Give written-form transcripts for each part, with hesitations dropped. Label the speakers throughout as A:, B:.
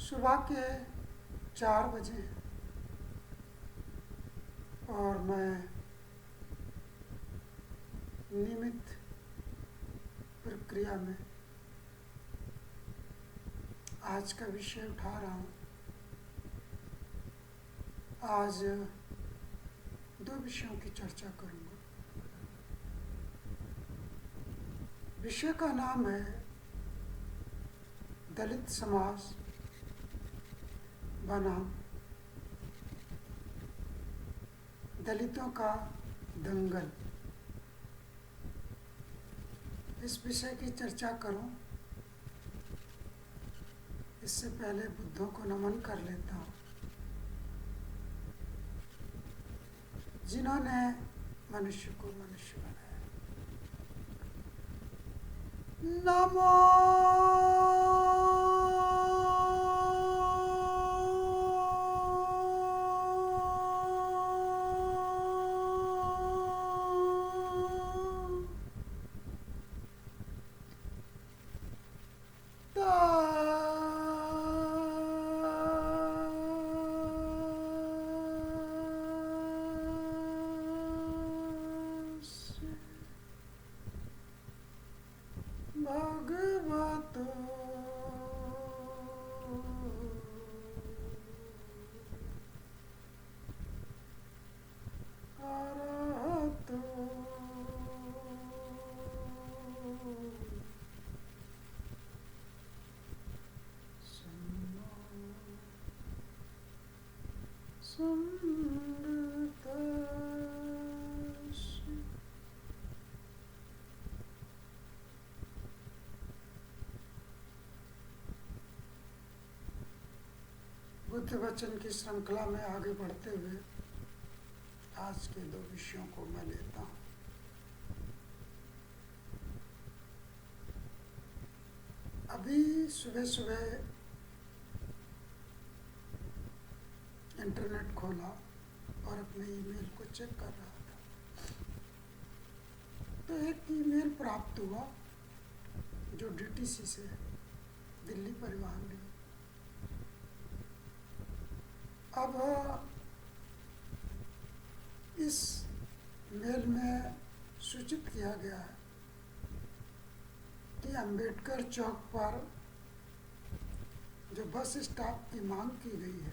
A: सुबह के 4 बजे और मैं नियमित प्रक्रिया में आज का विषय उठा रहा हूँ। आज 2 विषयों की चर्चा करूँगा। विषय का नाम है दलित समाज बनाम दलितों का दंगल। इस विषय की चर्चा करूं इससे पहले बुद्धों को नमन कर लेता हूं, जिन्होंने मनुष्य को मनुष्य बनाया। नमो भगवतो अरहतो सम्मा सम्बुद्धास्सि। बुद्ध वचन की श्रृंखला में आगे बढ़ते हुए आज के 2 विषयों को मैं लेता हूँ। अभी सुबह सुबह इंटरनेट खोला और अपने ईमेल को चेक कर रहा था, तो एक ईमेल प्राप्त हुआ जो डीटीसी से है, दिल्ली परिवहन निगम। अब इस मेल में सूचित किया गया है कि अंबेडकर चौक पर जो बस स्टॉप की मांग की गई है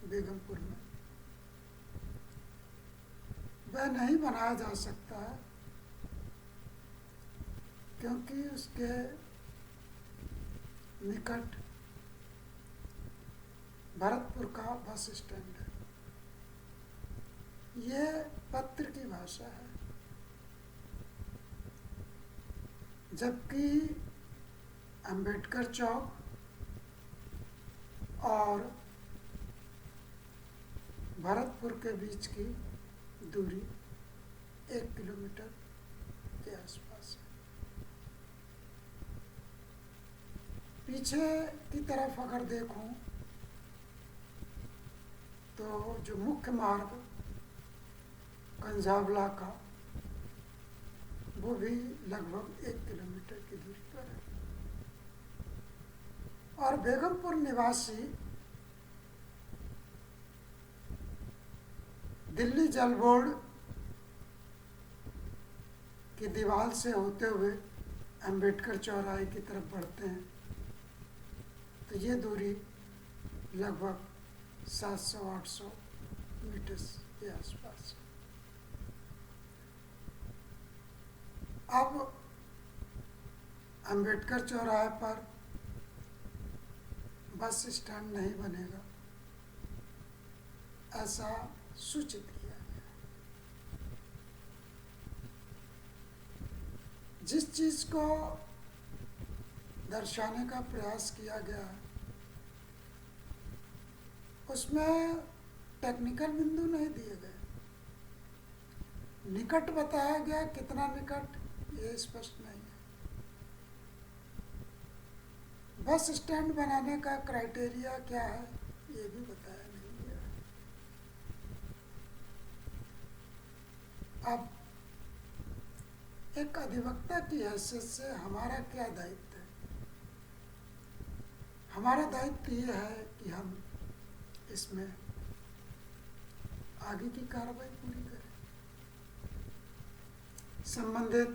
A: बेगमपुर में, वह नहीं बनाया जा सकता है क्योंकि उसके निकट भरतपुर का बस स्टैंड है। ये पत्र की भाषा है, जबकि अंबेडकर चौक और भरतपुर के बीच की दूरी 1 किलोमीटर के आसपास है। पीछे की तरफ अगर देखूं तो जो मुख्य मार्ग कंझावला का, वो भी लगभग 1 किलोमीटर की दूरी पर है। और बेगमपुर निवासी दिल्ली जल बोर्ड की दीवार से होते हुए अंबेडकर चौराहे की तरफ बढ़ते हैं तो ये दूरी लगभग 700-800 मीटर के आसपास है। अब अंबेडकर चौराहे पर बस स्टैंड नहीं बनेगा, ऐसा सूचित किया गया। जिस चीज को दर्शाने का प्रयास किया गया उसमें टेक्निकल बिंदु नहीं दिए गए। निकट बताया गया, कितना निकट ये स्पष्ट नहीं है। बस स्टैंड बनाने का क्राइटेरिया क्या है ये भी बताया नहीं गया। अब एक अधिवक्ता की हैसियत से हमारा क्या दायित्व है? हमारा दायित्व ये है कि हम इसमें आगे की कार्रवाई पूरी करें, संबंधित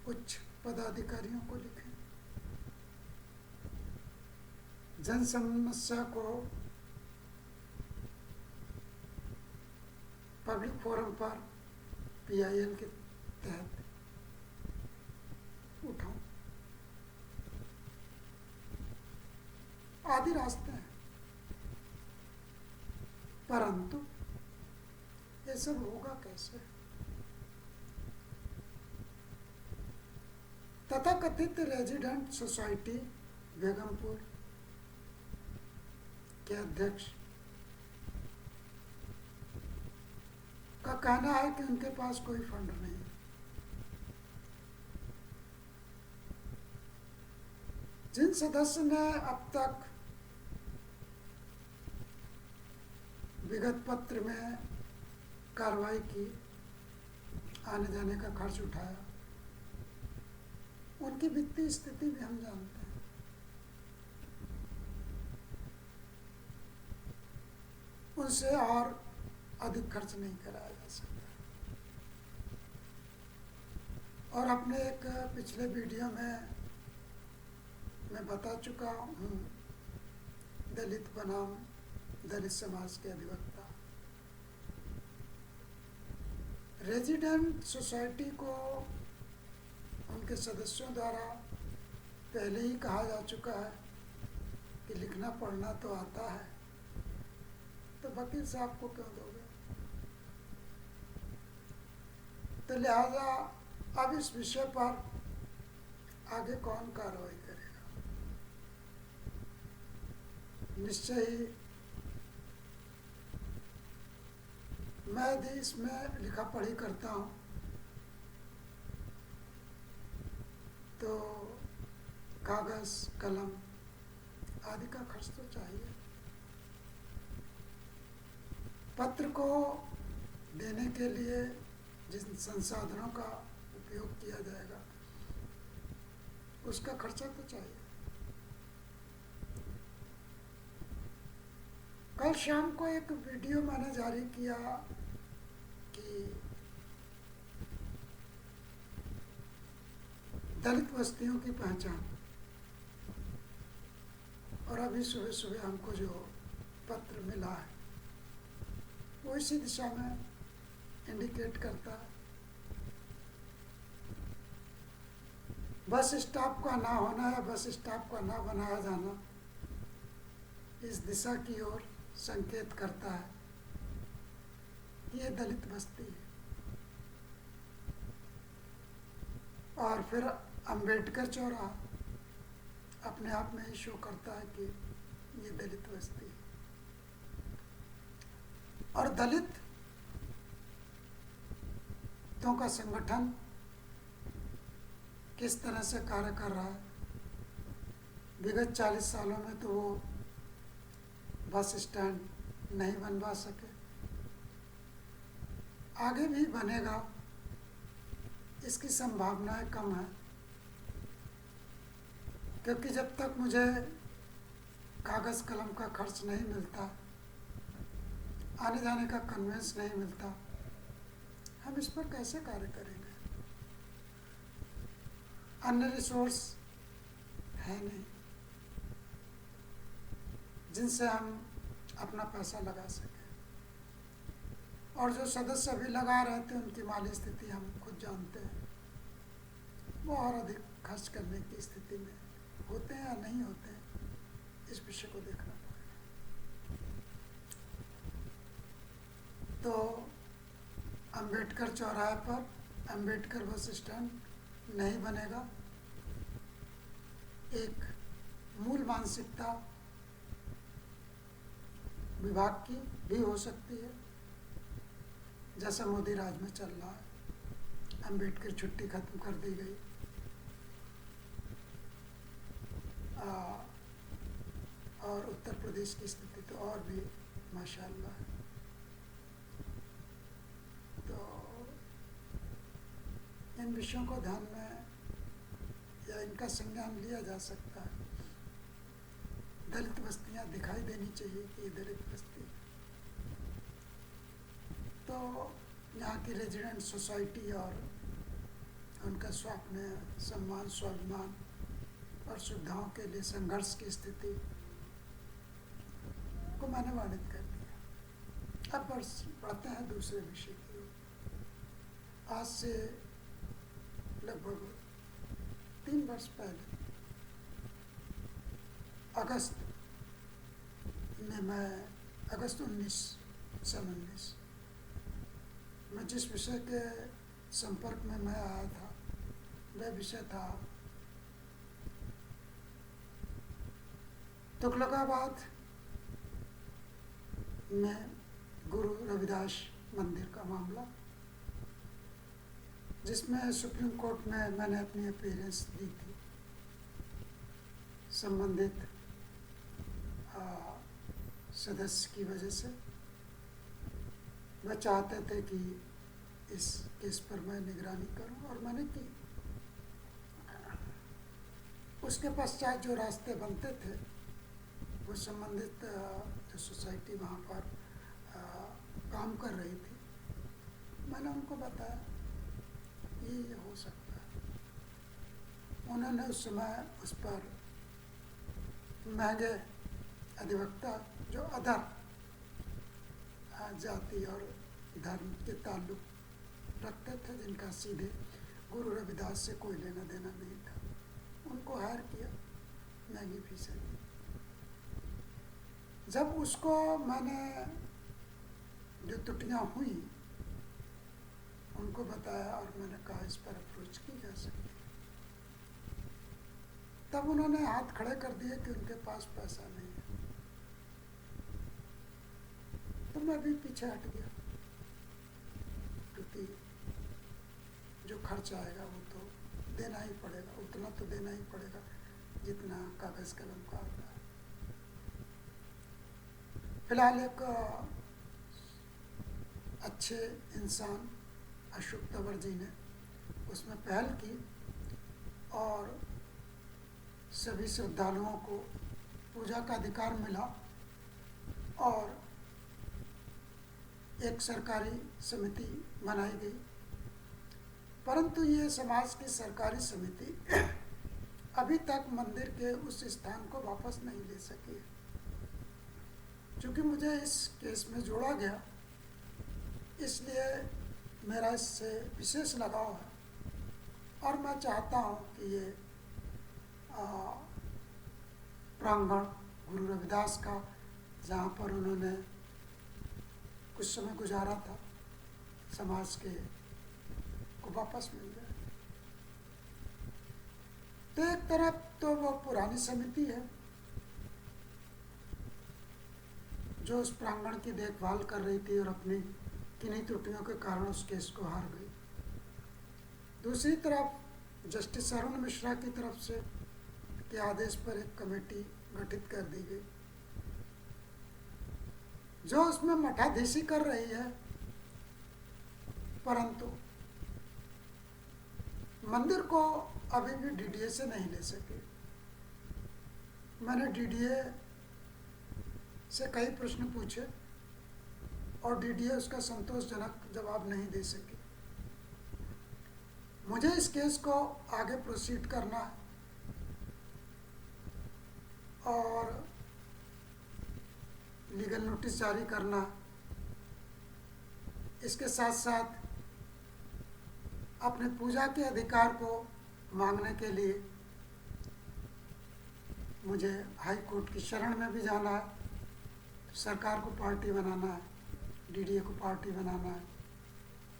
A: उच्च पदाधिकारियों को लिखें, जन समस्या को पब्लिक फोरम पर PIL के तहत उठाऊं, आदि रास्ते हैं। परंतु ये सब होगा कैसे? तथाकथित रेजिडेंट सोसाइटी बेगमपुर के अध्यक्ष का कहना है कि उनके पास कोई फंड नहीं है। जिन सदस्य ने अब तक विगत पत्र में कार्रवाई की, आने जाने का खर्च उठाया, उनकी वित्तीय स्थिति भी हम जानते हैं। उनसे और अधिक खर्च नहीं कराया जा सकता। और अपने एक पिछले वीडियो में मैं बता चुका हूँ, दलित बनाम दलित समाज के अधिवक्ता, रेजिडेंट सोसाइटी को उनके सदस्यों द्वारा पहले ही कहा जा चुका है कि लिखना पढ़ना तो आता है, तो वकील साहब को क्यों दोगे? तो लिहाजा अब इस विषय पर आगे कौन कार्रवाई करेगा? निश्चय ही मैं यदि इसमें लिखा पढ़ी करता हूँ तो कागज कलम आदि का खर्च तो चाहिए। पत्र को देने के लिए जिन संसाधनों का उपयोग किया जाएगा उसका खर्चा तो चाहिए। कल शाम को एक वीडियो मैंने जारी किया कि दलित बस्तियों की पहचान, और अभी सुबह सुबह हमको जो पत्र मिला है वो इसी दिशा में इंडिकेट करता है। बस स्टॉप का ना होना या बस स्टॉप का ना बनाया जाना इस दिशा की ओर संकेत करता है कि ये दलित बस्ती है। और फिर अंबेडकर चौराहा अपने आप में ही शो करता है कि ये दलित बस्ती है। और दलित तो का संगठन किस तरह से कार्य कर रहा है? विगत 40 सालों में तो वो बस स्टैंड नहीं बनवा सके, आगे भी बनेगा इसकी संभावनाएं कम है, क्योंकि जब तक मुझे कागज़ कलम का खर्च नहीं मिलता, आने जाने का कन्वेंस नहीं मिलता, हम इस पर कैसे कार्य करेंगे? अन्य रिसोर्स है नहीं जिनसे हम अपना पैसा लगा सकें। और जो सदस्य अभी लगा रहे थे उनकी माली स्थिति हम खुद जानते हैं, वो और अधिक खर्च करने की स्थिति में होते हैं या नहीं होते हैं, इस विषय को देखना पड़ेगा। तो अंबेडकर चौराहे पर अंबेडकर बस स्टैंड नहीं बनेगा। एक मूल मानसिकता विभाग की भी हो सकती है, जैसा मोदी राज में चल रहा है। अंबेडकर छुट्टी खत्म कर दी गई, और उत्तर प्रदेश की स्थिति तो और भी माशाअल्लाह है। तो इन विषयों को ध्यान में या इनका संज्ञान लिया जा सकता है। दलित बस्तियां दिखाई देनी चाहिए कि ये दलित बस्ती। तो यहाँ की रेजिडेंट सोसाइटी और उनका स्वप्न, सम्मान, स्वाभिमान और सुविधाओं के लिए संघर्ष की स्थिति को मैंने वर्णित कर दिया। अब बढ़ते हैं दूसरे विषय की ओर। आज से लगभग 3 वर्ष पहले अगस्त में अगस्त 19 में जिस विषय के संपर्क में मैं आया था वह विषय था तुगलकाबाद में गुरु रविदास मंदिर का मामला, जिसमें सुप्रीम कोर्ट में मैंने अपनी अपीयरेंस दी थी। संबंधित सदस्य की वजह से वह चाहते थे कि इस केस पर मैं निगरानी करूं और मैंने की। उसके पश्चात जो रास्ते बनते थे वो संबंधित जो सोसाइटी वहाँ पर काम कर रही थी, मैंने उनको बताया ये हो सकता है। उन्होंने उस समय उस पर महंगे अधिवक्ता जो अदर जाति और धर्म के ताल्लुक रखते थे, जिनका सीधे गुरु रविदास से कोई लेना देना नहीं था, उनको हायर किया, महंगी फीसें दी। जब उसको मैंने जो त्रुटियाँ हुई उनको बताया और मैंने कहा इस पर अप्रोच की जा सकती है, तब उन्होंने हाथ खड़े कर दिए कि उनके पास पैसा नहीं है। तो मैं भी पीछे हट गया, क्योंकि जो खर्च आएगा वो तो देना ही पड़ेगा, उतना तो देना ही पड़ेगा जितना कागज कलम का आता है। फिलहाल एक अच्छे इंसान अशोक तंवर जी ने उसमें पहल की और सभी श्रद्धालुओं को पूजा का अधिकार मिला और एक सरकारी समिति बनाई गई। परंतु ये समाज की सरकारी समिति अभी तक मंदिर के उस स्थान को वापस नहीं ले सकी। चूँकि मुझे इस केस में जोड़ा गया, इसलिए मेरा इससे विशेष लगाव है और मैं चाहता हूँ कि ये प्रांगण गुरु रविदास का, जहाँ पर उन्होंने कुछ समय गुजारा था, समाज के को वापस मिल जाए। तो एक तरफ तो वो पुरानी समिति है जो उस प्रांगण की देखभाल कर रही थी और अपनी किन्हीं त्रुटियों के कारण उस केस को हार गई। दूसरी तरफ जस्टिस अरुण मिश्रा की तरफ से के आदेश पर एक कमेटी गठित कर दी गई जो उसमें मठाधीशी कर रही है, परंतु मंदिर को अभी भी डीडीए से नहीं ले सके। मैंने डीडीए से कई प्रश्न पूछे और डीडीए उसका संतोषजनक जवाब नहीं दे सके। मुझे इस केस को आगे प्रोसीड करना है और लीगल नोटिस जारी करना। इसके साथ साथ अपने पूजा के अधिकार को मांगने के लिए मुझे हाई कोर्ट की शरण में भी जाना है, सरकार को पार्टी बनाना है, डीडीए को पार्टी बनाना है,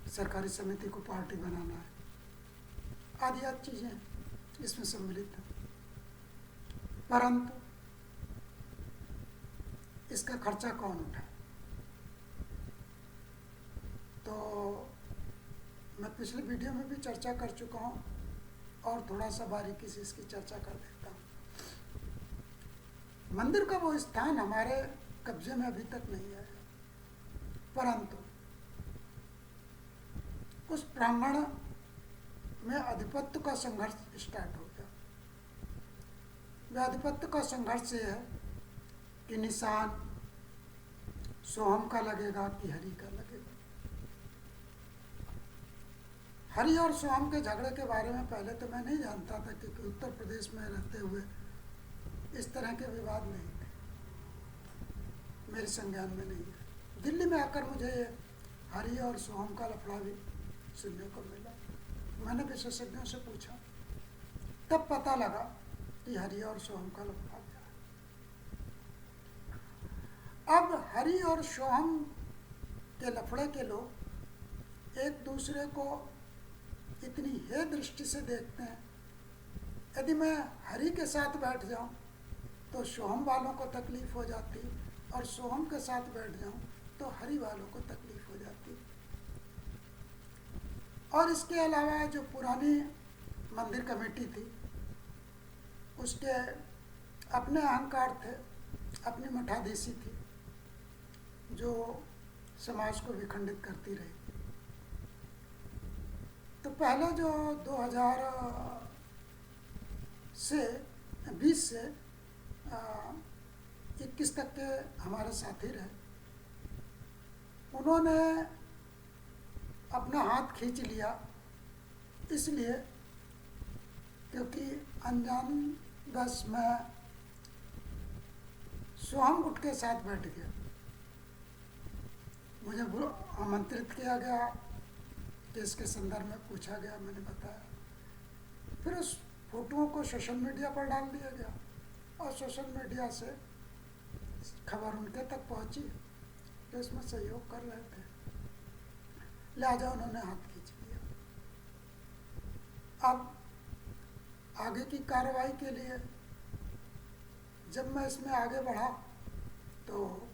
A: सरकारी समिति को पार्टी बनाना है, आदि आदि चीज़ें इसमें सम्मिलित हैं। परंतु इसका खर्चा कौन उठाए? तो मैं पिछले वीडियो में भी चर्चा कर चुका हूँ और थोड़ा सा बारीकी से इसकी चर्चा कर देता हूँ। मंदिर का वो स्थान हमारे कब्जे में अभी तक नहीं आया, परंतु उस प्रांगण में आधिपत्य का संघर्ष स्टार्ट हो गया। वह आधिपत्य का संघर्ष ये है कि निशान सोहम का लगेगा कि हरि का लगेगा। हरि और सोहम के झगड़े के बारे में पहले तो मैं नहीं जानता था, क्योंकि उत्तर प्रदेश में रहते हुए इस तरह के विवाद नहीं थे, मेरे संज्ञान में नहीं है। दिल्ली में आकर मुझे हरि और सोहम का लफड़ा भी सुनने को मिला। मैंने विशेषज्ञों से पूछा, तब पता लगा कि हरि और सोहम का लफड़ा क्या है। अब हरि और सोहम के लफड़े के लोग एक दूसरे को इतनी हे दृष्टि से देखते हैं, यदि मैं हरि के साथ बैठ जाऊं तो सोहम वालों को तकलीफ हो जाती, और सोहम के साथ बैठ जाऊं तो हरि वालों को तकलीफ हो जाती। और इसके अलावा जो पुरानी मंदिर कमेटी थी, उसके अपने अहंकार थे, अपनी मठाधीशी थी, जो समाज को विखंडित करती रही। तो पहले जो 2020 से 21 तक के हमारे साथी रहे, उन्होंने अपना हाथ खींच लिया, इसलिए क्योंकि अनजान बस मैं सोहम गुट के साथ बैठ गया। मुझे आमंत्रित किया गया, केस के संदर्भ में पूछा गया, मैंने बताया। फिर उस फोटोओं को सोशल मीडिया पर डाल दिया गया, और सोशल मीडिया से खबर उनके तक पहुंची तो इसमें सहयोग कर रहे थे, लिहाजा उन्होंने हाथ खींच लिया। अब आगे की कार्रवाई के लिए जब मैं इसमें आगे बढ़ा तो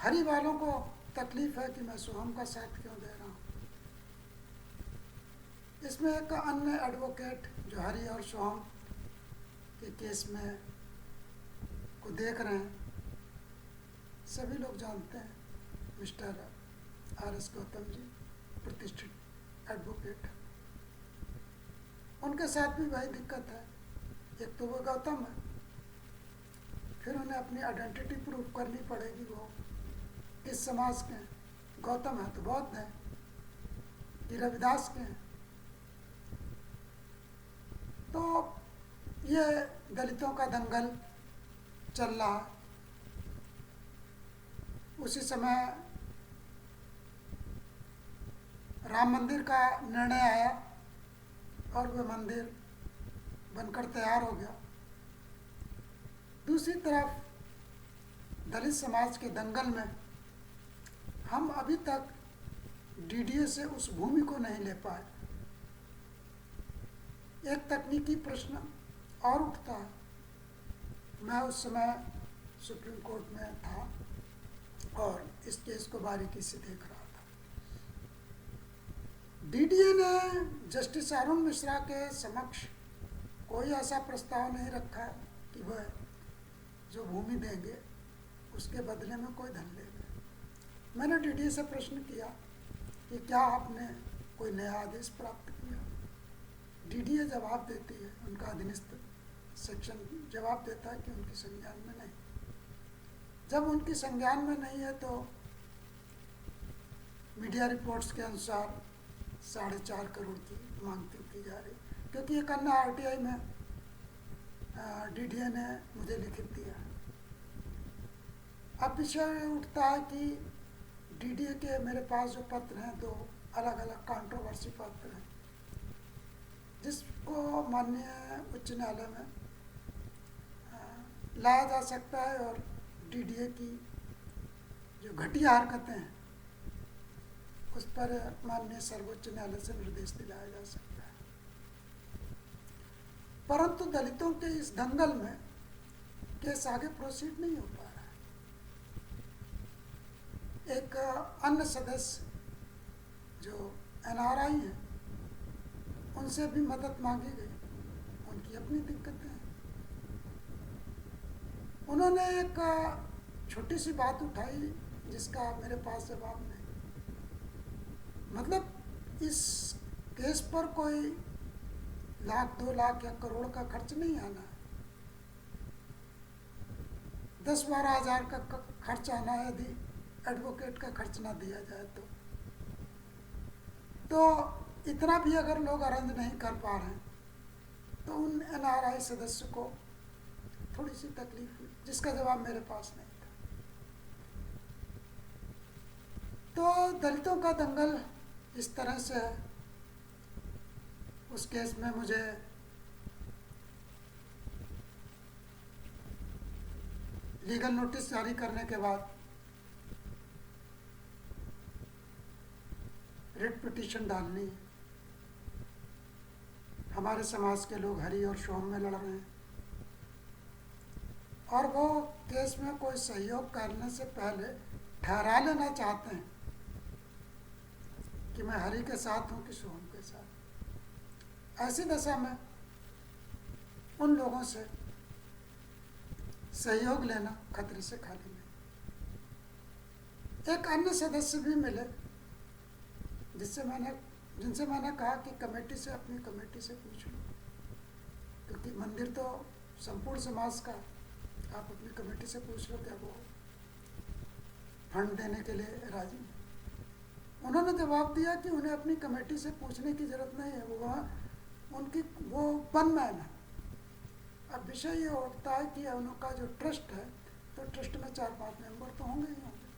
A: हरि वालों को तकलीफ है कि मैं सोहम का साथ क्यों दे रहा हूँ। इसमें एक अन्य एडवोकेट जो हरि और सोहम के केस में को देख रहे हैं, सभी लोग जानते हैं, मिस्टर RS गौतम जी, प्रतिष्ठित एडवोकेट। उनके साथ भी वही दिक्कत है। एक तो वो गौतम है, फिर उन्हें अपनी आइडेंटिटी प्रूव करनी पड़ेगी, वो किस समाज के हैं। गौतम है तो बौद्ध है कि रविदास के हैं। तो ये दलितों का दंगल चल रहा है। उसी समय राम मंदिर का निर्णय आया और वह मंदिर बनकर तैयार हो गया। दूसरी तरफ दलित समाज के दंगल में हम अभी तक DDA से उस भूमि को नहीं ले पाए। एक तकनीकी प्रश्न और उठता है। मैं उस समय सुप्रीम कोर्ट में था और इस केस को बारीकी से देख रहा था। DDA ने जस्टिस अरुण मिश्रा के समक्ष कोई ऐसा प्रस्ताव नहीं रखा कि वह जो भूमि देंगे उसके बदले में कोई धन लेंगे। मैंने DDA से प्रश्न किया कि क्या आपने कोई नया आदेश प्राप्त किया। DDA जवाब देती है, उनका अधीनस्थ सेक्शन जवाब देता है कि उनकी संज्ञान में नहीं। जब उनकी संज्ञान में नहीं है तो मीडिया रिपोर्ट्स के अनुसार 4.5 करोड़ की मांग की जा रही, क्योंकि एक अन्य RTI में DDA ने मुझे लिखित दिया। अब विषय उठता है कि DDA के मेरे पास जो पत्र हैं, 2 अलग अलग कंट्रोवर्सी पत्र हैं, जिसको माननीय उच्च न्यायालय में लाया जा सकता है और DDA की जो घटिया हरकतें हैं उस पर माननीय सर्वोच्च न्यायालय से निर्देश दिलाया जा सकता है। परंतु दलितों के इस दंगल में केस आगे प्रोसीड नहीं हो पा रहा है। एक अन्य सदस्य जो NRI हैं, उनसे भी मदद मांगी गई, उनकी अपनी दिक्कतें हैं। उन्होंने एक छोटी सी बात उठाई जिसका मेरे पास जवाब नहीं। मतलब इस केस पर कोई 1 लाख 2 लाख या करोड़ का खर्च नहीं आना है। 10-12 हज़ार का खर्च आना है यदि एडवोकेट का खर्च ना दिया जाए तो इतना भी अगर लोग अरेंज नहीं कर पा रहे हैं तो उन NRI सदस्य को थोड़ी सी तकलीफ हुई, जिसका जवाब मेरे पास नहीं था। तो दलितों का दंगल इस तरह से है। उस केस में मुझे लीगल नोटिस जारी करने के बाद रिट पिटीशन डालनी है। हमारे समाज के लोग हरि और सोम में लड़ रहे हैं और वो केस में कोई सहयोग करने से पहले ठहरा लेना चाहते हैं कि मैं हरि के साथ हूं कि सोम के साथ। ऐसी दशा में उन लोगों से सहयोग लेना खतरे से खाली नहीं। एक अन्य सदस्य भी मिले जिनसे मैंने कहा कि कमेटी से, अपनी कमेटी से पूछ लो, क्योंकि मंदिर तो संपूर्ण समाज का, आप अपनी कमेटी से पूछ लो क्या वो फंड देने के लिए राजी हैं। उन्होंने जवाब दिया कि उन्हें अपनी कमेटी से पूछने की जरूरत नहीं है, वो वन मैन है। अब विषय ये होता है कि उनका जो ट्रस्ट है, तो ट्रस्ट में 4-5 मेंबर तो होंगे ही होंगे,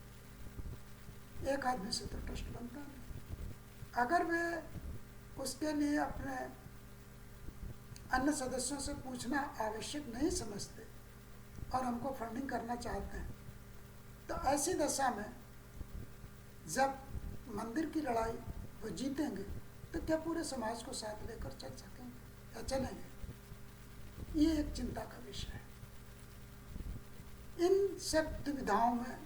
A: एक आदमी से तो ट्रस्ट बनता नहीं। अगर वे उसके लिए अपने अन्य सदस्यों से पूछना आवश्यक नहीं समझते और हमको फंडिंग करना चाहते हैं, तो ऐसी दशा में जब मंदिर की लड़ाई वो जीतेंगे तो क्या पूरे समाज को साथ लेकर चल सकेंगे या चलेंगे? ये एक चिंता का विषय है। इन सब दुविधाओं में,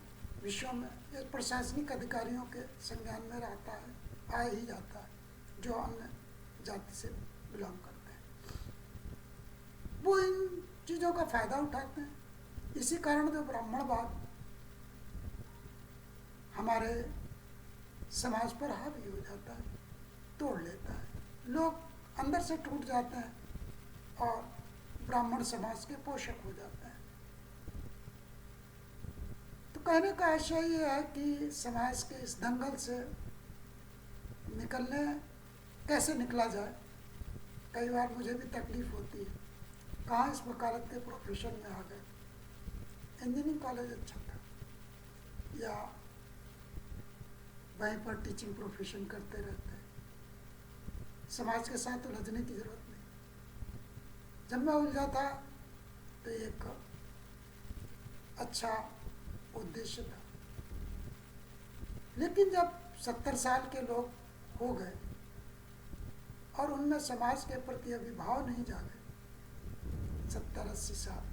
A: विषयों में एक प्रशासनिक अधिकारियों के संज्ञान में रहता है, आ ही जाता है, जो अन्य जाति से बिलोंग करते हैं। वो इन चीज़ों का फायदा उठाते हैं। इसी कारण जो ब्राह्मणवाद हमारे समाज पर हावी हो जाता है, तोड़ लेता है, लोग अंदर से टूट जाते हैं और ब्राह्मण समाज के पोषक हो जाते हैं। तो कहने का आशय ये है कि समाज के इस दंगल से कैसे निकला जाए। कई बार मुझे भी तकलीफ होती है, कहाँ इस वकालत के प्रोफेशन में आ गए। इंजीनियरिंग कॉलेज अच्छा था, या वहीं पर टीचिंग प्रोफेशन करते रहते हैं, समाज के साथ उलझने की जरूरत नहीं। जब मैं उलझा था तो एक अच्छा उद्देश्य था, लेकिन जब 70 साल के लोग हो गए और उनमें समाज के प्रति अभिभाव नहीं जागे, 70-80 साल,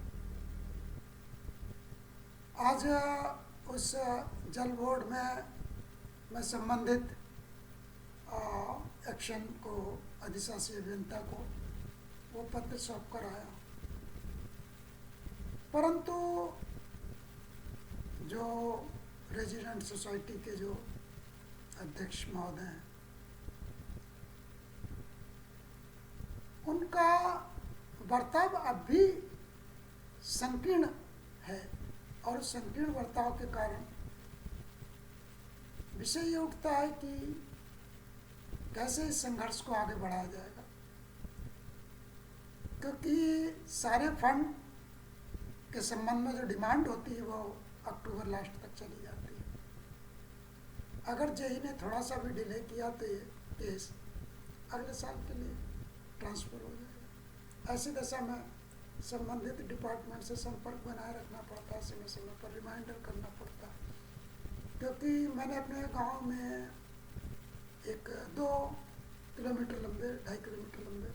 A: आज उस जल बोर्ड में मैं संबंधित एक्शन को, अधिशासी अभियंता को वो पत्र सौंप कर आया, परंतु जो रेजिडेंट सोसाइटी के जो अध्यक्ष महोदय हैं, उनका बर्ताव अब भी संकीर्ण है और संकीर्ण बर्ताव के कारण विषय ये उठता है कि कैसे इस संघर्ष को आगे बढ़ाया जाएगा, क्योंकि सारे फंड के संबंध में जो डिमांड होती है वो अक्टूबर लास्ट तक चली जाती है। अगर जेई ने थोड़ा सा भी डिले किया तो ये केस अगले साल के लिए ट्रांसफ़र हो जाएगा। ऐसी दशा में संबंधित डिपार्टमेंट से संपर्क बनाए रखना पड़ता है, समय समय पर रिमाइंडर करना पड़ता है, क्योंकि मैंने अपने गांव में एक 2 किलोमीटर लंबे, 2.5 किलोमीटर लंबे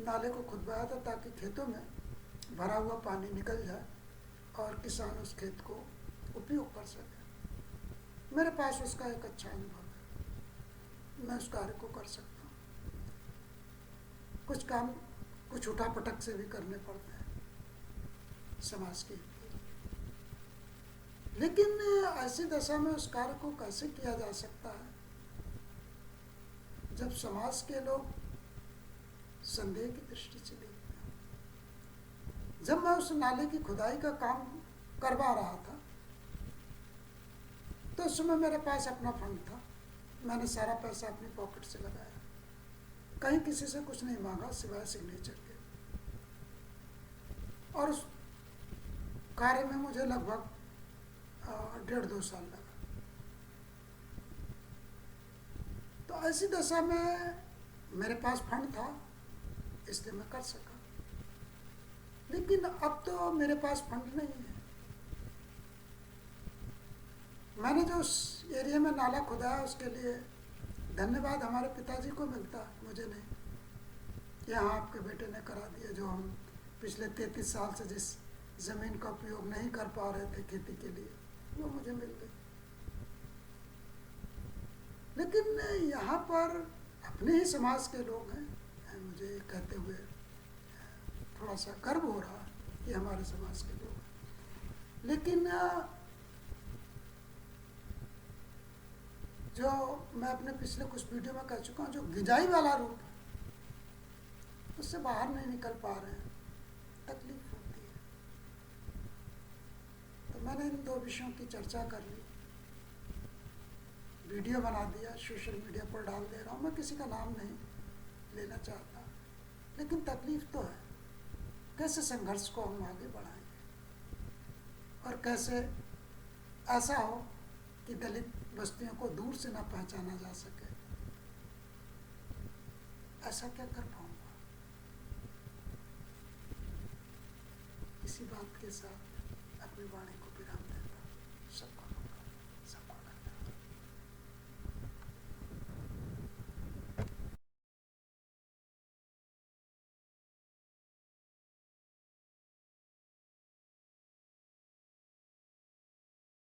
A: नाले को खुदवाया था ताकि खेतों में भरा हुआ पानी निकल जाए और किसान उस खेत को उपयोग कर सके। मेरे पास उसका एक अच्छा अनुभव है, मैं उस कार्य को कर सकता हूँ। कुछ काम कुछ उठापटक से भी करने पड़ते हैं समाज के, लेकिन ऐसी दशा में उस कार्य को कैसे किया जा सकता है जब समाज के लोग संदेह की दृष्टि से देखते हैं। जब मैं उस नाले की खुदाई का काम करवा रहा था। तो उस समय मेरे पास अपना फंड था, मैंने सारा पैसा अपनी पॉकेट से लगाया, कहीं किसी से कुछ नहीं मांगा सिवाय सिग्नेचर के। और उस कार्य में मुझे लगभग 1.5-2 साल लगा। तो ऐसी दशा में मेरे पास फंड था, इसलिए मैं कर सका। लेकिन अब तो मेरे पास फंड नहीं है। मैंने जो उस एरिया में नाला खुदाया उसके लिए धन्यवाद हमारे पिताजी को मिलता, मुझे नहीं। यहाँ आपके बेटे ने करा दिया, जो हम पिछले 33 साल से जिस ज़मीन का उपयोग नहीं कर पा रहे थे खेती के लिए, वो मुझे मिल गई। लेकिन यहाँ पर अपने ही समाज के लोग हैं, मुझे कहते हुए थोड़ा सा गर्व हो रहा कि हमारे समाज के लोग हैं। लेकिन जो मैं अपने पिछले कुछ वीडियो में कह चुका हूँ, जो गिजाई वाला रूप है उससे बाहर नहीं निकल पा रहे हैं, तकलीफ होती है। तो मैंने इन 2 विषयों की चर्चा कर ली, वीडियो बना दिया, सोशल मीडिया पर डाल दे रहा हूँ। मैं किसी का नाम नहीं लेना चाहता, लेकिन तकलीफ तो है। कैसे संघर्ष को हम आगे बढ़ाएंगे और कैसे ऐसा हो कि दलित बस्तियों को दूर से ना पहचाना जा सके, ऐसा क्या कर पाऊंगा। इसी बात के साथ अपनी वाणी को विराम देता हूं। सबको